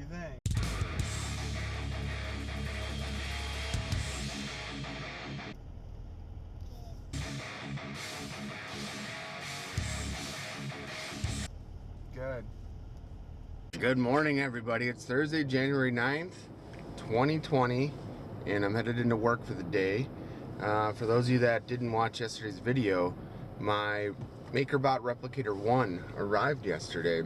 you think? Good. Good morning, everybody. It's Thursday, January 9th, 2020, and I'm headed into work for the day. For those of you that didn't watch yesterday's video, my Makerbot Replicator 1 arrived yesterday,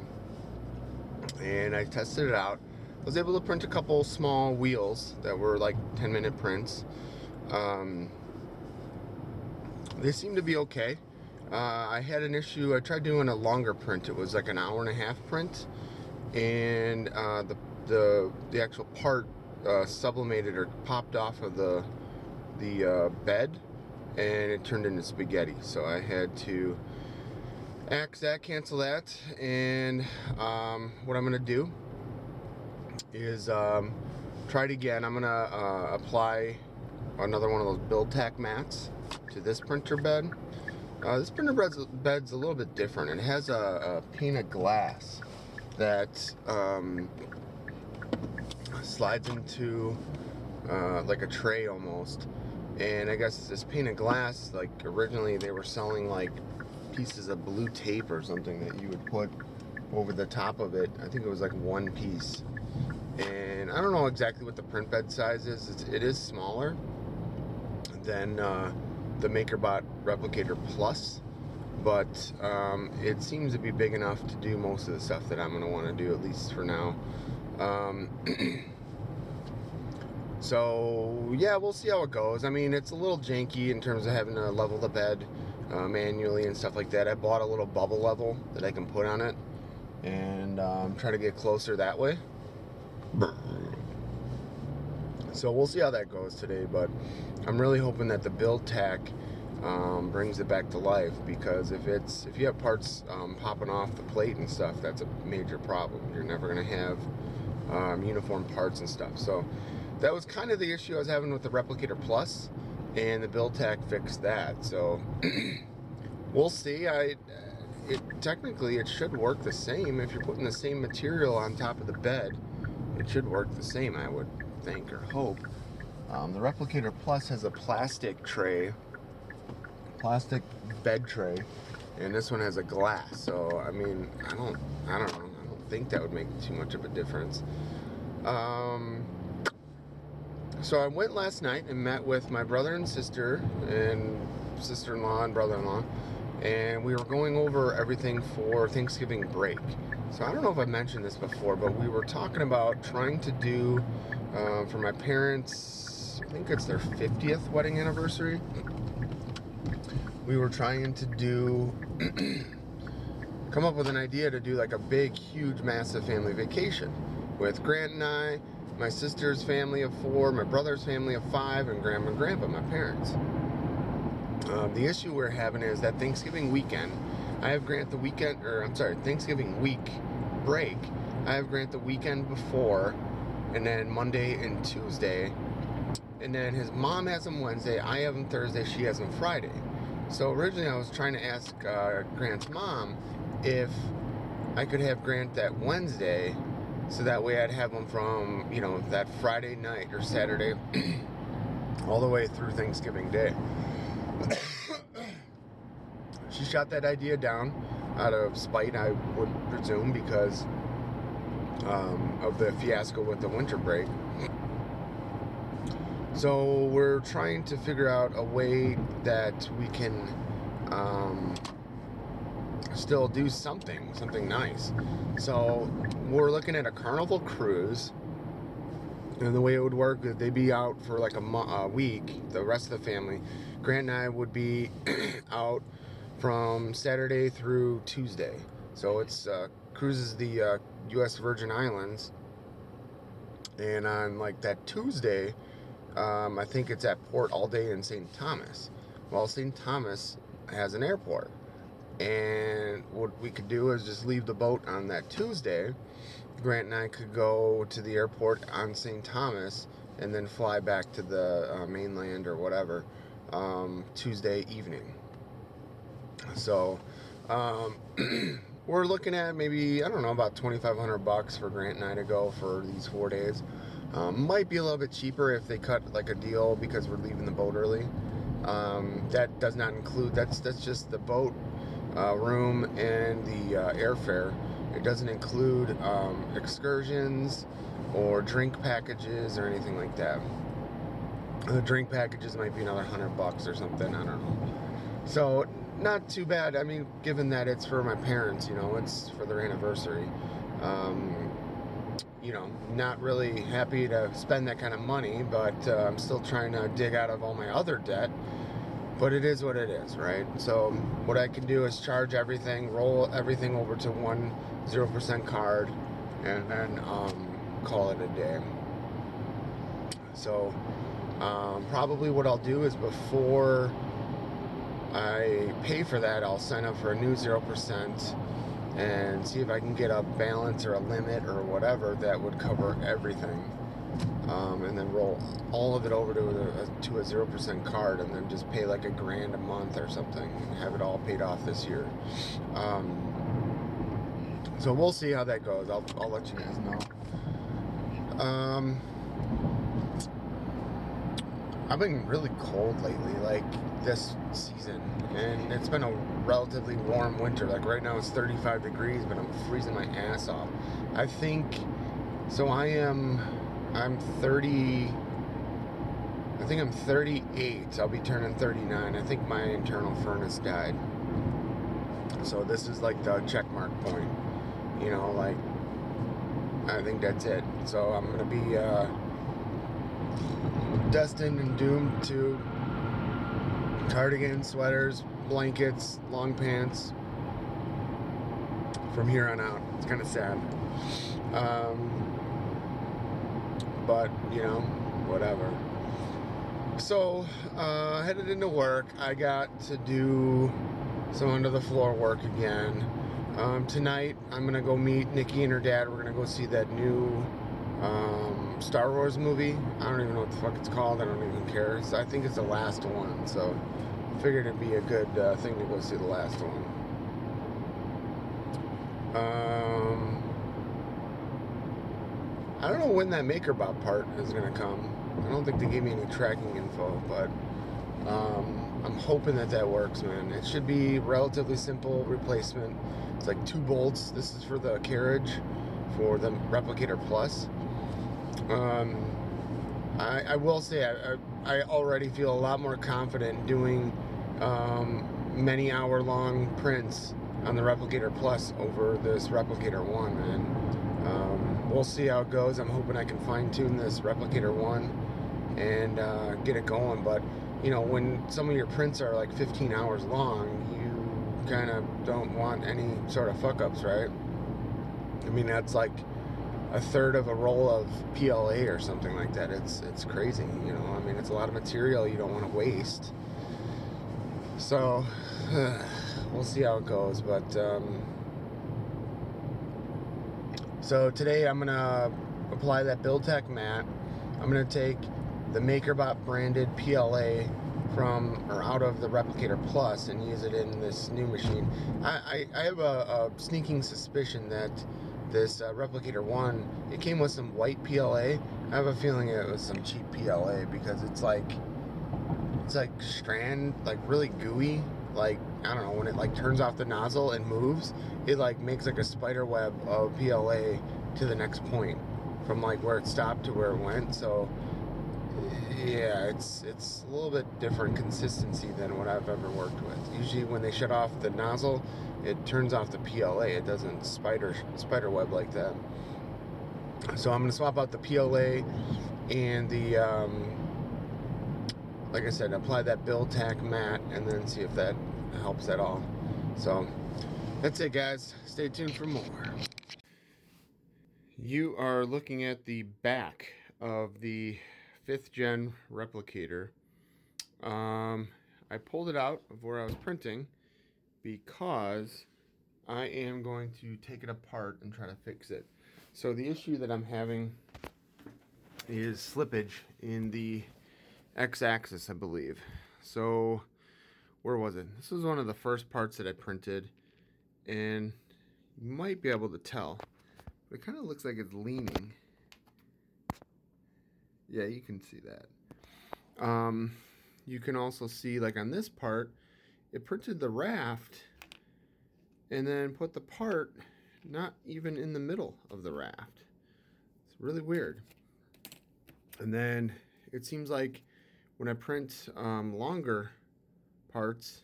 and I tested it out. I was able to print a couple small wheels that were like 10-minute prints. They seem to be okay. I had an issue. I tried doing a longer print. It was like an hour-and-a-half print, and the actual part sublimated or popped off of the bed, and it turned into spaghetti. So I had to axe that, cancel that, and what I'm gonna do is try it again. I'm gonna apply another one of those build tack mats to this printer bed. This printer bed's a little bit different. It has a pane of glass that slides into like a tray almost. And I guess this pane of glass, like originally they were selling like pieces of blue tape or something that you would put over the top of it. I think it was like one piece. And I don't know exactly what the print bed size is. It is smaller than the Makerbot Replicator Plus, but it seems to be big enough to do most of the stuff that I'm going to want to do, at least for now. So yeah, we'll see how it goes. I mean, it's a little janky in terms of having to level the bed manually and stuff like that. I bought a little bubble level that I can put on it, and try to get closer that way. So we'll see how that goes today, but I'm really hoping that the build tack brings it back to life, because if you have parts popping off the plate and stuff, that's a major problem. You're never going to have uniform parts and stuff. So that was kind of the issue I was having with the Replicator Plus, and the build tack fixed that. So we'll see. Technically it should work the same. If you're putting the same material on top of the bed, it should work the same, I would think or hope. The Replicator Plus has a plastic bed tray, and this one has a glass. So I mean, I don't know. I don't think that would make too much of a difference. So I went last night and met with my brother and sister-in-law and brother-in-law, and we were going over everything for Thanksgiving break. So I don't know if I mentioned this before, but we were talking about trying to do for my parents, I think it's their 50th wedding anniversary. We were trying to come up with an idea to do like a big, huge, massive family vacation with Grant and I, my sister's family of 4, my brother's family of 5, and Grandma and Grandpa, my parents. The issue we're having is that Thanksgiving weekend, I have Grant the weekend, or I'm sorry, Thanksgiving week break. I have Grant the weekend before, and then Monday and Tuesday, and then his mom has him Wednesday, I have him Thursday, she has him Friday. So originally I was trying to ask Grant's mom if I could have Grant that Wednesday, so that way I'd have him from, you know, that Friday night or Saturday all the way through Thanksgiving Day. She shot that idea down out of spite, I would presume, because of the fiasco with the winter break. So we're trying to figure out a way that we can still do something nice. So we're looking at a Carnival cruise, and the way it would work is they'd be out for like a week, the rest of the family. Grant and I would be out from Saturday through Tuesday. So it's cruises the U.S. Virgin Islands, and on like that Tuesday, I think it's at port all day in St. Thomas. Well, St. Thomas has an airport, and what we could do is just leave the boat on that Tuesday. Grant and I could go to the airport on St. Thomas and then fly back to the mainland or whatever Tuesday evening. So we're looking at maybe, I don't know, about $2,500 for Grant and I to go for these 4 days. Might be a little bit cheaper if they cut like a deal because we're leaving the boat early. That does not include, that's just the boat room and the airfare. It doesn't include excursions or drink packages or anything like that. The drink packages might be another $100 or something, I don't know. So not too bad. I mean, given that it's for my parents, you know, it's for their anniversary. You know, not really happy to spend that kind of money, but I'm still trying to dig out of all my other debt. But it is what it is, right? So what I can do is charge everything, roll everything over to one 0% card, and then call it a day. So probably what I'll do is before I pay for that, I'll sign up for a new 0% and see if I can get a balance or a limit or whatever that would cover everything. And then roll all of it over to a 0% card, and then just pay like $1,000 a month or something, and have it all paid off this year. So we'll see how that goes. I'll let you guys know. I've been really cold lately, like this season, and it's been a relatively warm winter. Like right now it's 35 degrees, but I'm freezing my ass off. I think so. I'm 30. I think I'm 38. I'll be turning 39. I think my internal furnace died. So this is like the check mark point. You know, like I think that's it. So I'm gonna be destined and doomed to cardigans, sweaters, blankets, long pants from here on out. It's kind of sad. But, you know, whatever. So, headed into work. I got to do some under the floor work again. Tonight, I'm going to go meet Nikki and her dad. We're going to go see that new Star Wars movie. I don't even know what the fuck it's called. I don't even care. So I think it's the last one. So I figured it'd be a good thing to go see the last one. I don't know when that Makerbot part is going to come. I don't think they gave me any tracking info, but I'm hoping that works, man. It should be relatively simple replacement. It's like 2 bolts. This is for the carriage for the Replicator Plus. I will say I already feel a lot more confident doing many hour-long prints on the Replicator Plus over this Replicator 1, man. We'll see how it goes. I'm hoping I can fine-tune this Replicator 1 and get it going. But, you know, when some of your prints are like 15 hours long, you kind of don't want any sort of fuck-ups, right? I mean, that's like a third of a roll of PLA or something like that. It's crazy, you know. I mean, it's a lot of material you don't want to waste. So, we'll see how it goes. But, so today I'm going to apply that BuildTech matte. I'm going to take the Makerbot branded PLA from or out of the Replicator Plus and use it in this new machine. I have a sneaking suspicion that this Replicator 1, it came with some white PLA. I have a feeling it was some cheap PLA because it's like strand, like really gooey. Like, I don't know, when it like turns off the nozzle and moves, it like makes like a spider web of PLA to the next point from like where it stopped to where it went. So yeah, it's a little bit different consistency than what I've ever worked with. Usually when they shut off the nozzle, it turns off the PLA. It doesn't spider web like that. So I'm gonna swap out the PLA and the like I said, apply that BuildTech matte and then see if that helps at all. So that's it, guys. Stay tuned for more. You are looking at the back of the 5th gen Replicator. I pulled it out of where I was printing because I am going to take it apart and try to fix it. So the issue that I'm having is slippage in the x-axis, I believe. So where was it? This was one of the first parts that I printed, and You might be able to tell. But it kind of looks like it's leaning. Yeah, you can see that. You can also see, like on this part, it printed the raft and then put the part not even in the middle of the raft. It's really weird. And then it seems like when I print longer parts,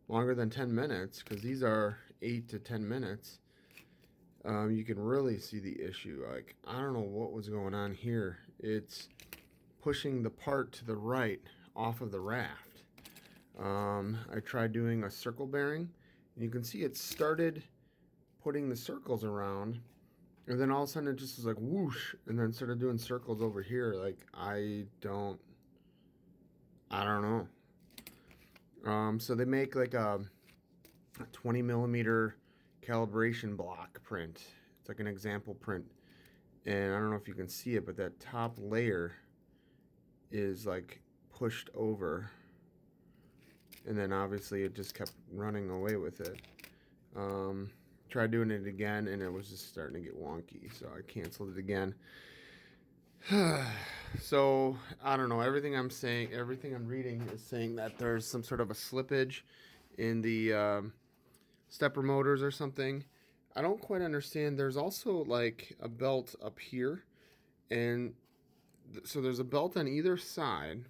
longer than 10 minutes, because these are 8 to 10 minutes, you can really see the issue. Like, I don't know what was going on here. It's pushing the part to the right off of the raft. I tried doing a circle bearing, and you can see it started putting the circles around, and then all of a sudden it just was like whoosh, and then started doing circles over here. Like, I don't know. So they make like a 20 millimeter calibration block print. It's like an example print, and I don't know if you can see it, but that top layer is like pushed over, and then obviously it just kept running away with it. Tried doing it again, and it was just starting to get wonky, so I canceled it again. So I don't know, everything I'm reading is saying that there's some sort of a slippage in the stepper motors or something. I don't quite understand. There's also like a belt up here, and so there's a belt on either side,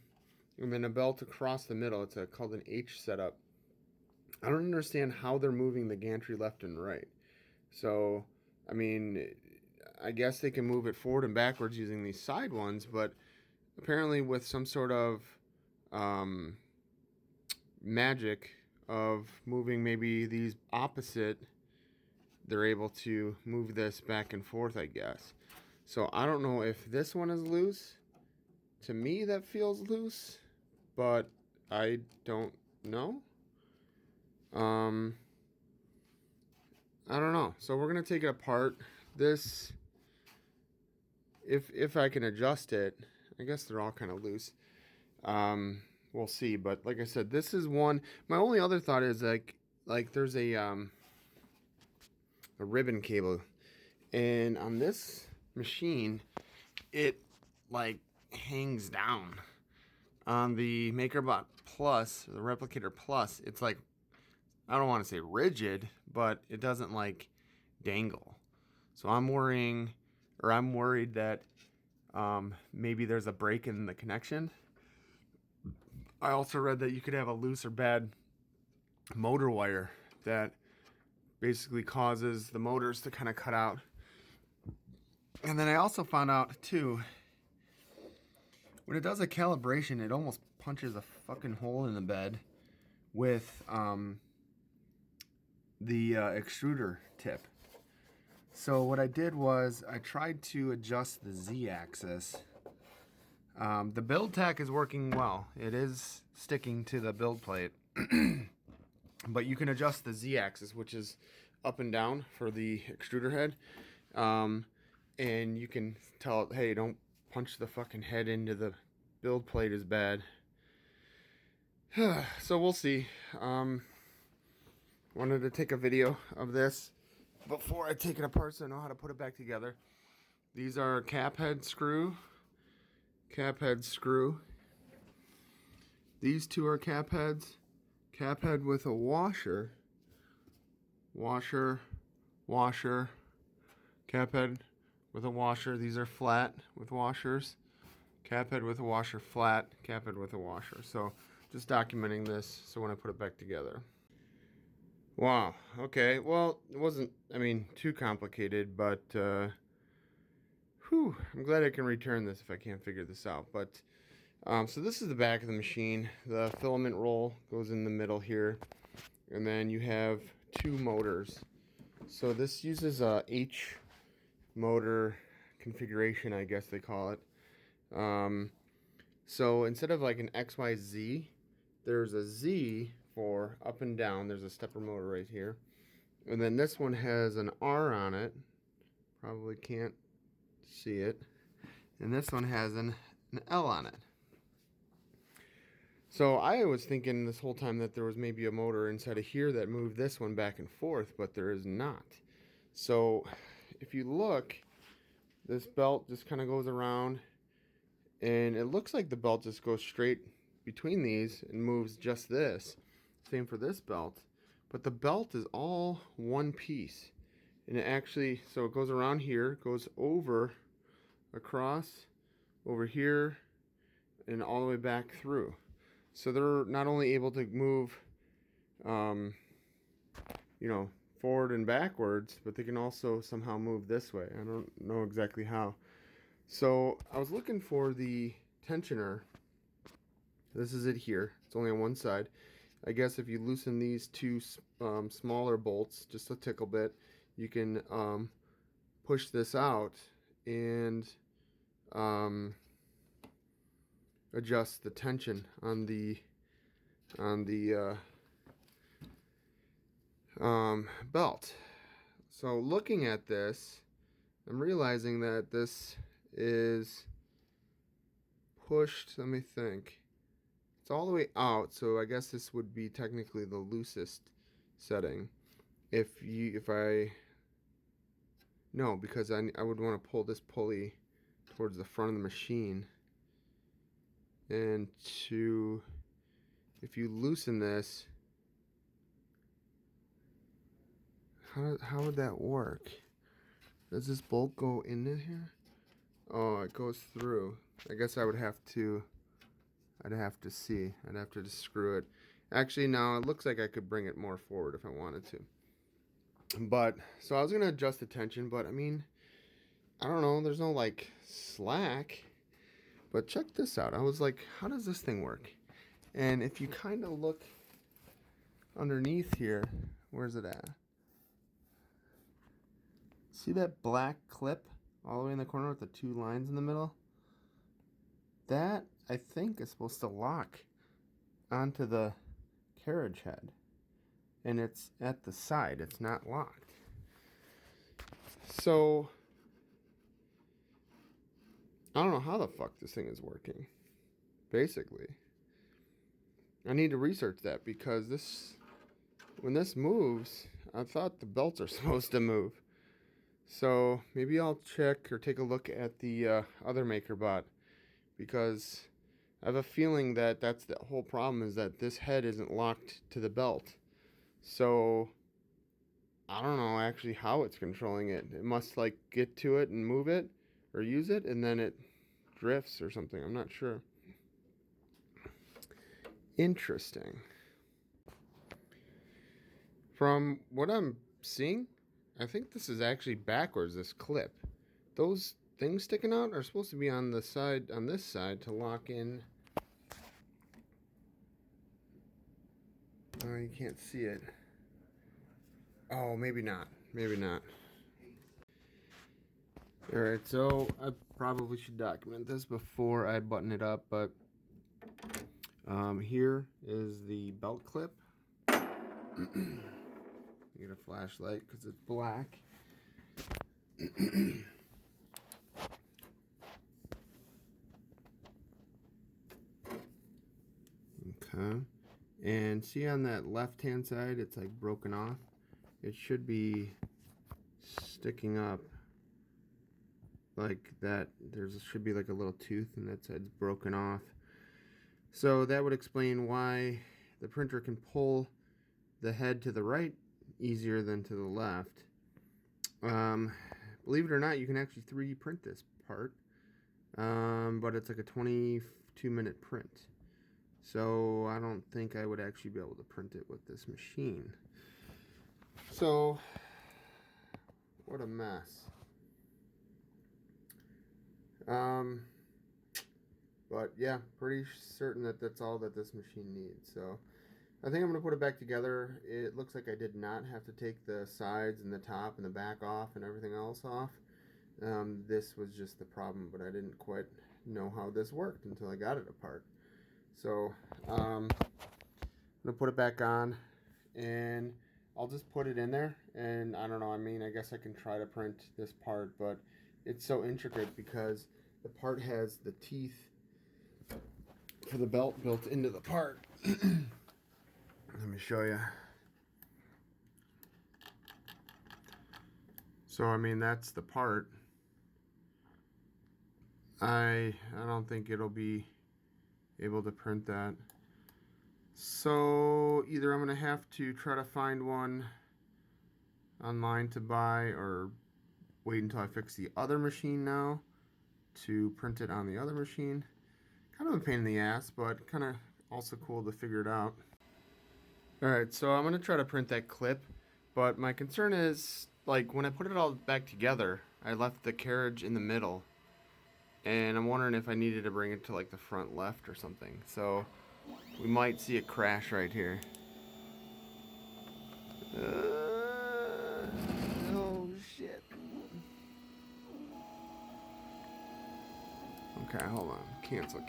and then a belt across the middle. It's called an H setup. I don't understand how they're moving the gantry left and right. So, I mean, I guess they can move it forward and backwards using these side ones, but apparently with some sort of magic of moving maybe these opposite, they're able to move this back and forth, I guess. So I don't know if this one is loose. To me, that feels loose, but I don't know. I don't know. So we're gonna take it apart. This, if I can adjust it, I guess they're all kind of loose. We'll see. But like I said, this is one. My only other thought is like there's a ribbon cable, and on this machine, it like hangs down. On the Makerbot Plus, the Replicator Plus, it's like, I don't want to say rigid, but it doesn't like dangle. So I'm worried that maybe there's a break in the connection. I also read that you could have a loose or bad motor wire that basically causes the motors to kind of cut out. And then I also found out too, when it does a calibration, it almost punches a fucking hole in the bed with the extruder tip. So what I did was I tried to adjust the Z-axis. The build tack is working well. It is sticking to the build plate. But you can adjust the Z-axis, which is up and down for the extruder head. And you can tell it, hey, don't punch the fucking head into the build plate is bad. So we'll see. Wanted to take a video of this before I take it apart so I know how to put it back together. These are cap head screw. These two are cap heads. Cap head with a washer. Washer. Cap head with a washer. These are flat with washers. Cap head with a washer, flat. Cap head with a washer. So just documenting this so when I put it back together. Wow. Okay. Well, it wasn't, too complicated, but I'm glad I can return this if I can't figure this out. But so this is the back of the machine. The filament roll goes in the middle here, and then you have two motors. So this uses a H motor configuration, I guess they call it. So instead of like an XYZ, there's a Z for up and down. There's a stepper motor right here, and then this one has an R on it. Probably can't see it. And this one has an L on it. So I was thinking this whole time that there was maybe a motor inside of here that moved this one back and forth, but there is not. So if you look, this belt just kind of goes around, and it looks like the belt just goes straight between these and moves just this. Same for this belt. But the belt is all one piece. And it actually, so it goes around here, goes over, across, over here, and all the way back through. So they're not only able to move, you know, forward and backwards, but they can also somehow move this way. I don't know exactly how. So I was looking for the tensioner. This is it here. It's only on one side. I guess if you loosen these two smaller bolts just a tickle bit, you can push this out and adjust the tension on the belt. So looking at this, I'm realizing that this is pushed, let me think. It's all the way out, so I guess this would be technically the loosest setting. No, because I would want to pull this pulley towards the front of the machine. And if you loosen this, how would that work? Does this bolt go in here? Oh, it goes through. I guess I'd have to see. I'd have to just screw it. Actually, no, it looks like I could bring it more forward if I wanted to. But, so I was going to adjust the tension, but I mean, I don't know, there's no like slack. But check this out. I was like, how does this thing work? And if you kind of look underneath here, where's it at? See that black clip all the way in the corner with the two lines in the middle? That, I think, is supposed to lock onto the carriage head. And it's at the side. It's not locked. So, I don't know how the fuck this thing is working. Basically. I need to research that because when this moves, I thought the belts are supposed to move. So maybe I'll check or take a look at the other Makerbot, because I have a feeling that that's the whole problem, is that this head isn't locked to the belt. So I don't know actually how it's controlling it. It must like get to it and move it or use it, and then it drifts or something. I'm not sure. Interesting. From what I'm seeing, I think this is actually backwards, this clip. Those things sticking out are supposed to be on the side, on this side, to lock in. Oh, you can't see it. Oh, maybe not. Maybe not. Alright, so I probably should document this before I button it up, but here is the belt clip. Get a flashlight because it's black. Okay. And see on that left hand side, it's like broken off. It should be sticking up like that. Should be like a little tooth, and that side's broken off. So that would explain why the printer can pull the head to the right easier than to the left. Believe it or not, you can actually 3D print this part, but it's like a 22-minute print. So I don't think I would actually be able to print it with this machine. So what a mess. But yeah, pretty certain that that's all that this machine needs. So I think I'm going to put it back together. It looks like I did not have to take the sides and the top and the back off and everything else off. This was just the problem, but I didn't quite know how this worked until I got it apart. So I'm going to put it back on, and I'll just put it in there, and I don't know, I mean, I guess I can try to print this part, but it's so intricate because the part has the teeth for the belt built into the part. Let me show you. So I mean, that's the part. I don't think it'll be able to print that. So either I'm gonna have to try to find one online to buy, or wait until I fix the other machine now to print it on the other machine. Kind of a pain in the ass, but kind of also cool to figure it out. Alright, so I'm gonna try to print that clip, but my concern is, like, when I put it all back together, I left the carriage in the middle, and I'm wondering if I needed to bring it to like the front left or something. So we might see a crash right here. Oh shit. Okay, hold on. Cancel.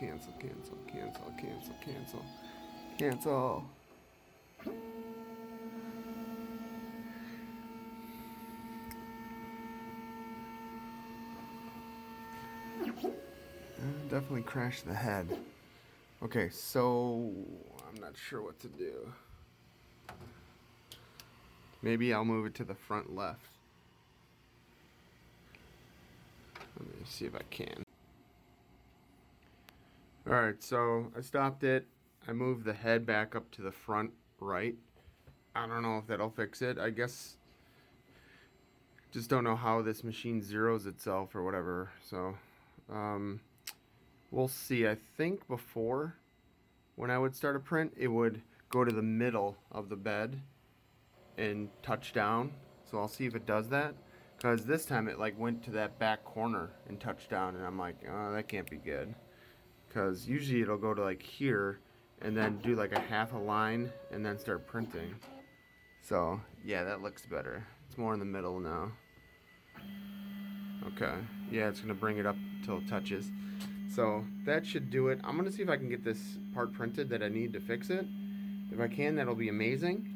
Definitely crashed the head. Okay, so I'm not sure what to do. Maybe I'll move it to the front left. Let me see if I can. Alright, so I stopped it. I moved the head back up to the front right. I don't know if that'll fix it. I guess just don't know how this machine zeroes itself or whatever. So we'll see. I think before, when I would start a print, it would go to the middle of the bed and touch down. So I'll see if it does that. Because this time it like went to that back corner and touched down, and I'm like, oh, that can't be good. Because usually it'll go to like here and then do like a half a line and then start printing. So yeah, that looks better. It's more in the middle now. Okay, yeah, it's gonna bring it up till it touches. So that should do it. I'm gonna see if I can get this part printed that I need to fix it. If I can, that'll be amazing.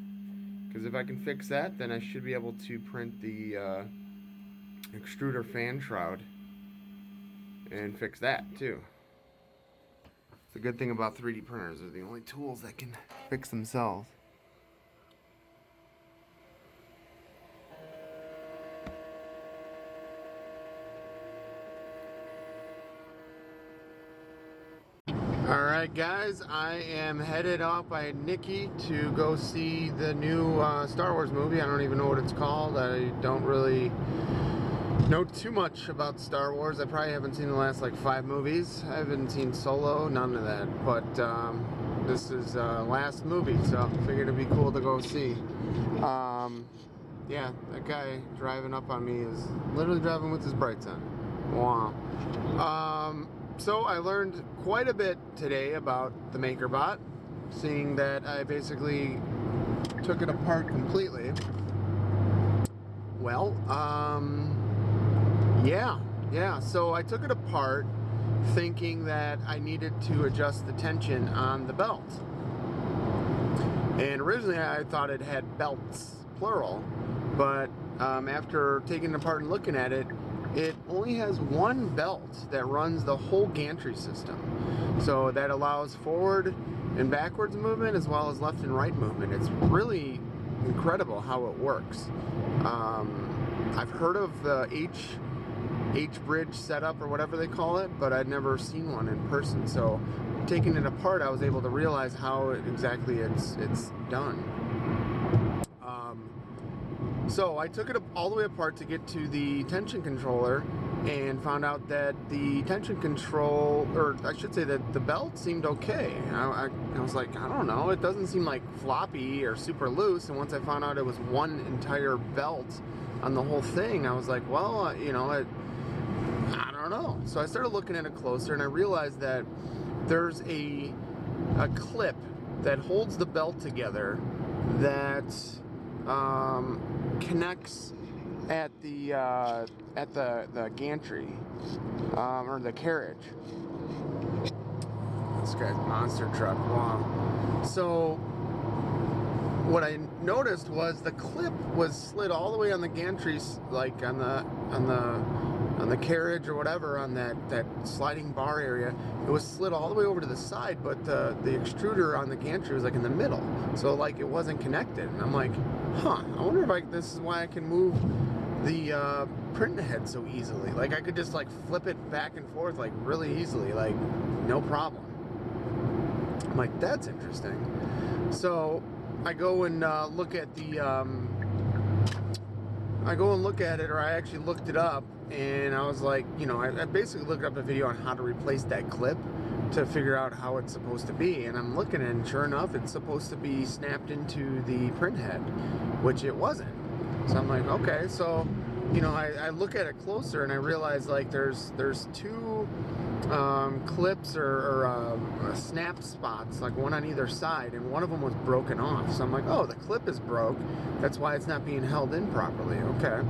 Because if I can fix that, then I should be able to print the extruder fan shroud and fix that too. It's a good thing about 3D printers. They're the only tools that can fix themselves. Alright guys, I am headed out by Nikki to go see the new Star Wars movie. I don't even know what it's called. I don't really know too much about Star Wars. I probably haven't seen the last like 5 movies. I haven't seen Solo, none of that. But this is last movie, so I figured it'd be cool to go see. Yeah, that guy driving up on me is literally driving with his brights on. Wow. So I learned quite a bit today about the Makerbot, seeing that I basically took it apart completely. Well, yeah, so I took it apart thinking that I needed to adjust the tension on the belt. And originally I thought it had belts, plural, but after taking it apart and looking at it, it only has one belt that runs the whole gantry system. So that allows forward and backwards movement as well as left and right movement. It's really incredible how it works. I've heard of the H-bridge setup or whatever they call it, but I'd never seen one in person. So taking it apart, I was able to realize how exactly it's done. So I took it all the way apart to get to the tension controller and found out that the tension control, or I should say that the belt seemed okay. I was like, I don't know, it doesn't seem like floppy or super loose. And once I found out it was one entire belt on the whole thing, I was like, well, you know, I don't know. So I started looking at it closer and I realized that there's a clip that holds the belt together that connects at the gantry or the carriage. This guy's monster truck. Wow. So what I noticed was the clip was slid all the way on the gantry, like on the carriage or whatever, on that sliding bar area. It was slid all the way over to the side, but the extruder on the gantry was like in the middle, so like it wasn't connected. And I'm like, huh, I wonder if this is why I can move the print head so easily. Like I could just like flip it back and forth like really easily, like no problem. I'm like, that's interesting. So I go and look at the I go and look at it, or I actually looked it up, and I was like, you know, I basically looked up a video on how to replace that clip to figure out how it's supposed to be, and I'm looking, and sure enough, it's supposed to be snapped into the print head, which it wasn't. So I'm like, okay, so, you know, I look at it closer, and I realize like there's two clips or snap spots, like one on either side, and one of them was broken off. So I'm like, oh, the clip is broke. That's why it's not being held in properly. Okay.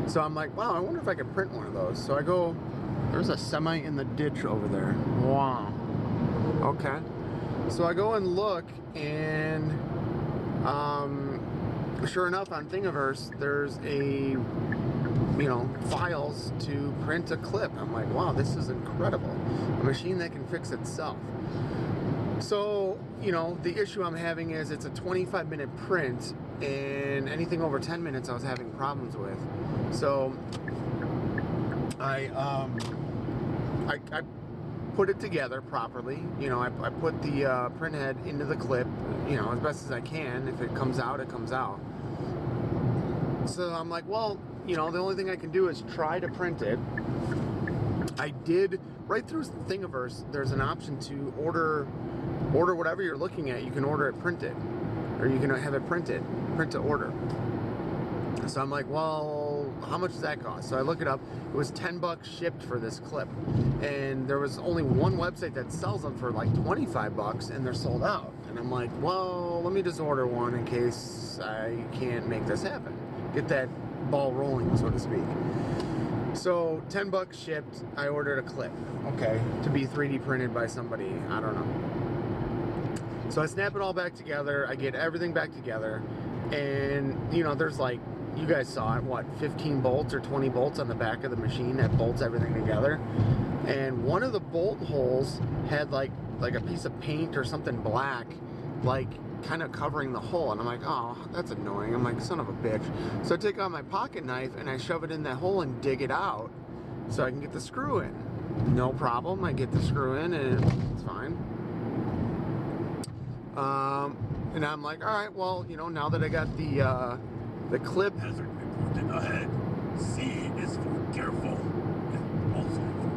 So I'm like, wow, I wonder if I could print one of those. So I go, there's a semi in the ditch over there. Wow. Okay. So I go and look, and sure enough, on Thingiverse, there's a, you know, files to print a clip. I'm like, wow, this is incredible. A machine that can fix itself. So, you know, the issue I'm having is it's a 25-minute print, and anything over 10 minutes I was having problems with. So I put it together properly. You know, I put the print head into the clip, you know, as best as I can. If it comes out, it comes out. So I'm like, well, you know, the only thing I can do is try to print it. I did, right through Thingiverse, there's an option to order whatever you're looking at. You can order it printed, or you can have it printed, print to order. So I'm like, well, how much does that cost? So I look it up. It was $10 shipped for this clip, and there was only one website that sells them for like $25, and they're sold out. And I'm like, well, let me just order one in case I can't make this happen. Get that ball rolling, so to speak. So $10 shipped. I ordered a clip, okay, to be 3D printed by somebody. I don't know. So I snap it all back together. I get everything back together, and you know, there's like, you guys saw it, what, 15 bolts or 20 bolts on the back of the machine that bolts everything together. And one of the bolt holes had like a piece of paint or something black, like kind of covering the hole. And I'm like, oh, that's annoying. I'm like, son of a bitch. So I take out my pocket knife and I shove it in that hole and dig it out so I can get the screw in. No problem. I get the screw in and it's fine. And I'm like, all right, well, you know, now that I got the clip. Hazard reported ahead. C is for careful. And also for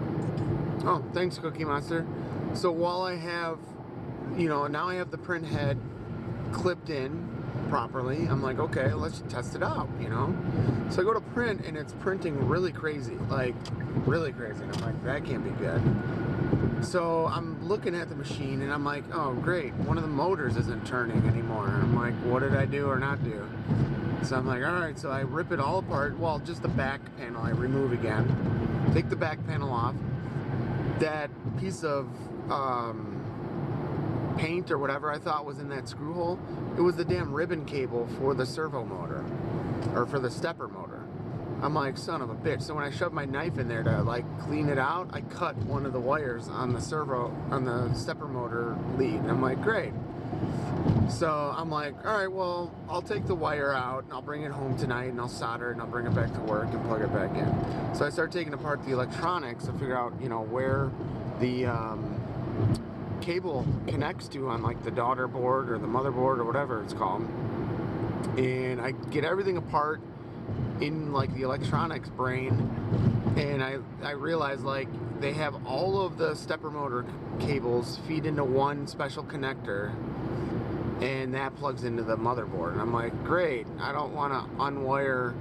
cookie. Oh, thanks, Cookie Monster. So while I have, you know, now I have the print head clipped in properly, I'm like, okay, let's test it out, you know? So I go to print, and it's printing really crazy, like really crazy. And I'm like, that can't be good. So I'm looking at the machine, and I'm like, oh, great, one of the motors isn't turning anymore. I'm like, what did I do or not do? So I'm like, all right, so I rip it all apart. Well, just the back panel I remove again. Take the back panel off. That piece of paint or whatever I thought was in that screw hole, it was the damn ribbon cable for the servo motor, or for the stepper motor. I'm like, son of a bitch. So when I shoved my knife in there to like clean it out, I cut one of the wires on the stepper motor lead. And I'm like, great. So I'm like, all right, well, I'll take the wire out and I'll bring it home tonight and I'll solder it and I'll bring it back to work and plug it back in. So I start taking apart the electronics to figure out, you know, where the cable connects to on like the daughter board or the motherboard or whatever it's called. And I get everything apart in like the electronics brain, and I realize like they have all of the stepper motor cables feed into one special connector, and that plugs into the motherboard. And I'm like, great, I don't want to unwire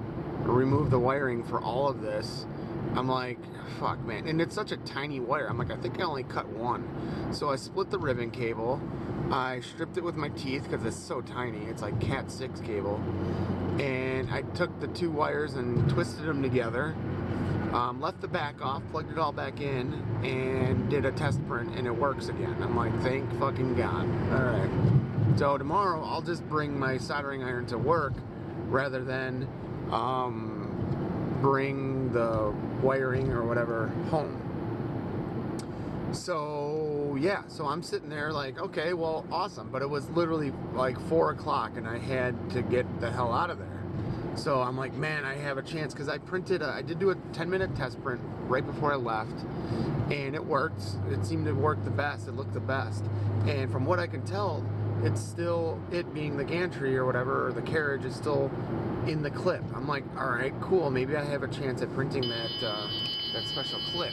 or remove the wiring for all of this. I'm like, fuck, man. And it's such a tiny wire. I'm like, I think I only cut one. So I split the ribbon cable. I stripped it with my teeth because it's so tiny. It's like Cat 6 cable. And I took the two wires and twisted them together. Left the back off, plugged it all back in, and did a test print, and it works again. I'm like, thank fucking God. Alright. So tomorrow, I'll just bring my soldering iron to work rather than bring the wiring or whatever home. So yeah, so I'm sitting there like, okay, well, awesome. But it was literally like 4 o'clock and I had to get the hell out of there. So I'm like, man, I have a chance, because I did do a 10-minute test print right before I left, and it worked. It seemed to work the best. It looked the best. And from what I can tell, it's still, it being the gantry or whatever, or the carriage is still in the clip. I'm like, all right, cool. Maybe I have a chance at printing that special clip.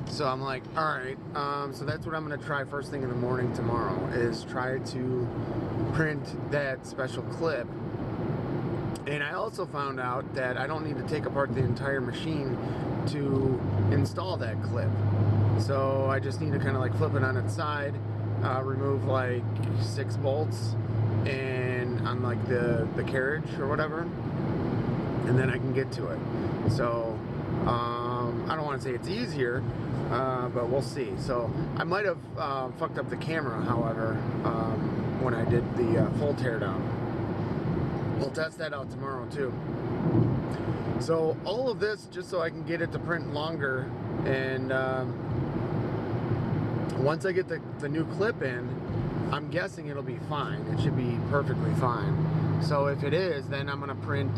So I'm like, all right. So that's what I'm going to try first thing in the morning tomorrow, is try to print that special clip. And I also found out that I don't need to take apart the entire machine to install that clip. So I just need to kind of like flip it on its side, remove like 6 bolts and on like the carriage or whatever, and then I can get to it. So I don't want to say it's easier, but we'll see. So I might have fucked up the camera, however, when I did the full teardown. We'll test that out tomorrow too. So all of this just so I can get it to print longer, and once I get the new clip in, I'm guessing it'll be fine. It should be perfectly fine. So if it is, then I'm gonna print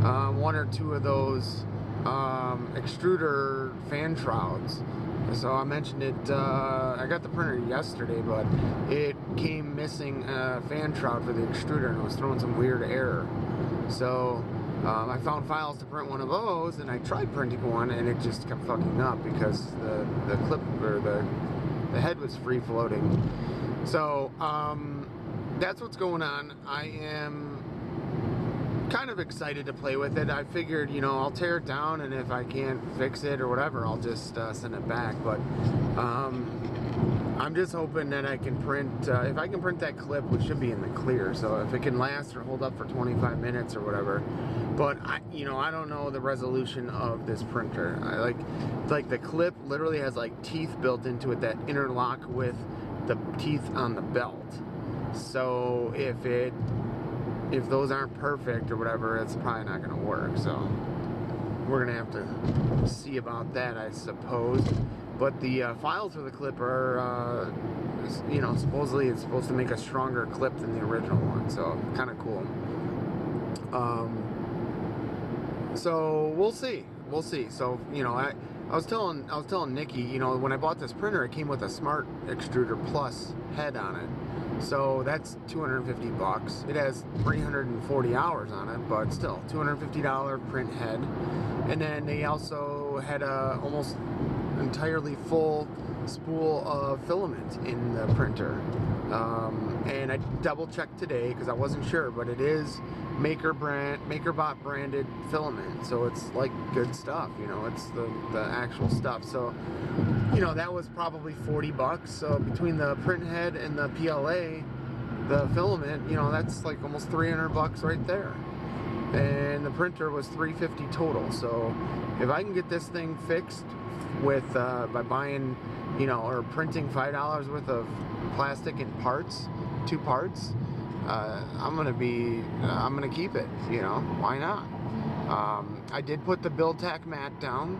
1 or 2 of those extruder fan shrouds. So I mentioned it, I got the printer yesterday, but it came missing a fan shroud for the extruder, and it was throwing some weird error. So I found files to print one of those, and I tried printing one, and it just kept fucking up because the clip, or the head was free floating. So that's what's going on. I am kind of excited to play with it. I figured, you know, I'll tear it down, and if I can't fix it or whatever, I'll just send it back. But I'm just hoping that I can print, if I can print that clip, which should be in the clear, so if it can last or hold up for 25 minutes or whatever. But I don't know the resolution of this printer. Like the clip literally has like teeth built into it that interlock with the teeth on the belt. So if those aren't perfect or whatever, it's probably not going to work. So we're going to have to see about that, I suppose. But the files for the clip are, you know, supposedly it's supposed to make a stronger clip than the original one. So kind of cool. So we'll see. We'll see. So, you know, I was telling Nikki, you know, when I bought this printer, it came with a Smart Extruder Plus head on it. So that's $250. It has 340 hours on it, but still, $250 print head. And then they also had a almost entirely full spool of filament in the printer. And I double checked today because I wasn't sure, but it is Makerbot branded filament, so it's like good stuff, you know, it's the actual stuff. So, you know, that was probably $40. So between the print head and the PLA, the filament, you know, that's like almost $300 right there. And the printer was $350 total. So if I can get this thing fixed with by buying, you know, or printing $5 worth of plastic in parts, 2 parts, I'm gonna keep it, you know, why not? I did put the build tack mat down,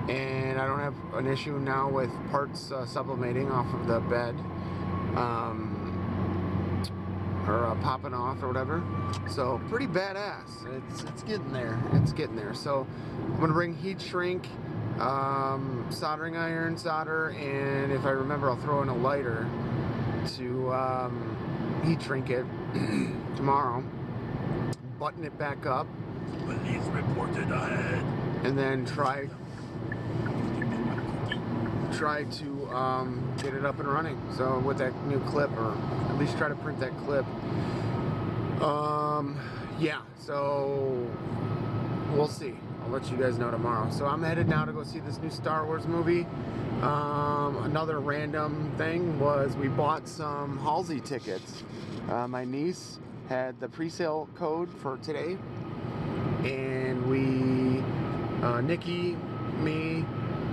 and I don't have an issue now with parts sublimating off of the bed, or popping off or whatever. So pretty badass. It's getting there. It's getting there. So I'm gonna bring heat shrink, soldering iron, solder, and if I remember, I'll throw in a lighter to heat shrink it tomorrow. Button it back up. Police reported ahead. And then try to get it up and running. So with that new clip, or at least try to print that clip. Yeah, so we'll see. I'll let you guys know tomorrow. So I'm headed now to go see this new Star Wars movie. Another random thing was we bought some Halsey tickets. My niece had the pre-sale code for today, and we, Nikki, me,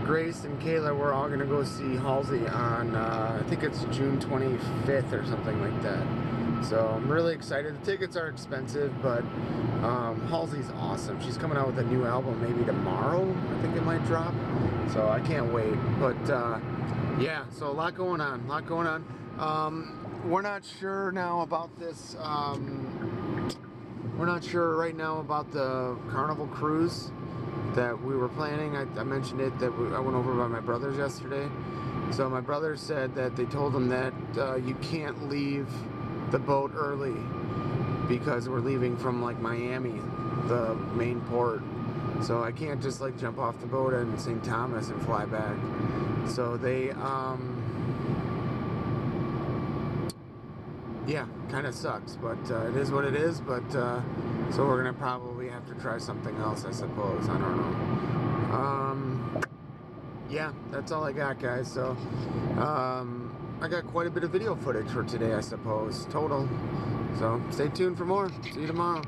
Grace, and Kayla, we're all gonna go see Halsey on, I think it's June 25th or something like that. So I'm really excited. The tickets are expensive, but Halsey's awesome. She's coming out with a new album maybe tomorrow. I think it might drop. So I can't wait. But yeah, so a lot going on. We're not sure now about this we're not sure right now about the Carnival cruise that we were planning. I mentioned it that I went over by my brothers yesterday. So my brother said that they told him that you can't leave the boat early because we're leaving from like Miami, the main port. So I can't just like jump off the boat in St. Thomas and fly back. So they, yeah, kind of sucks, but it is what it is. But so we're gonna probably have to try something else, I suppose. I don't know. Yeah, that's all I got, guys. So I got quite a bit of video footage for today, I suppose, total. So stay tuned for more. See you tomorrow.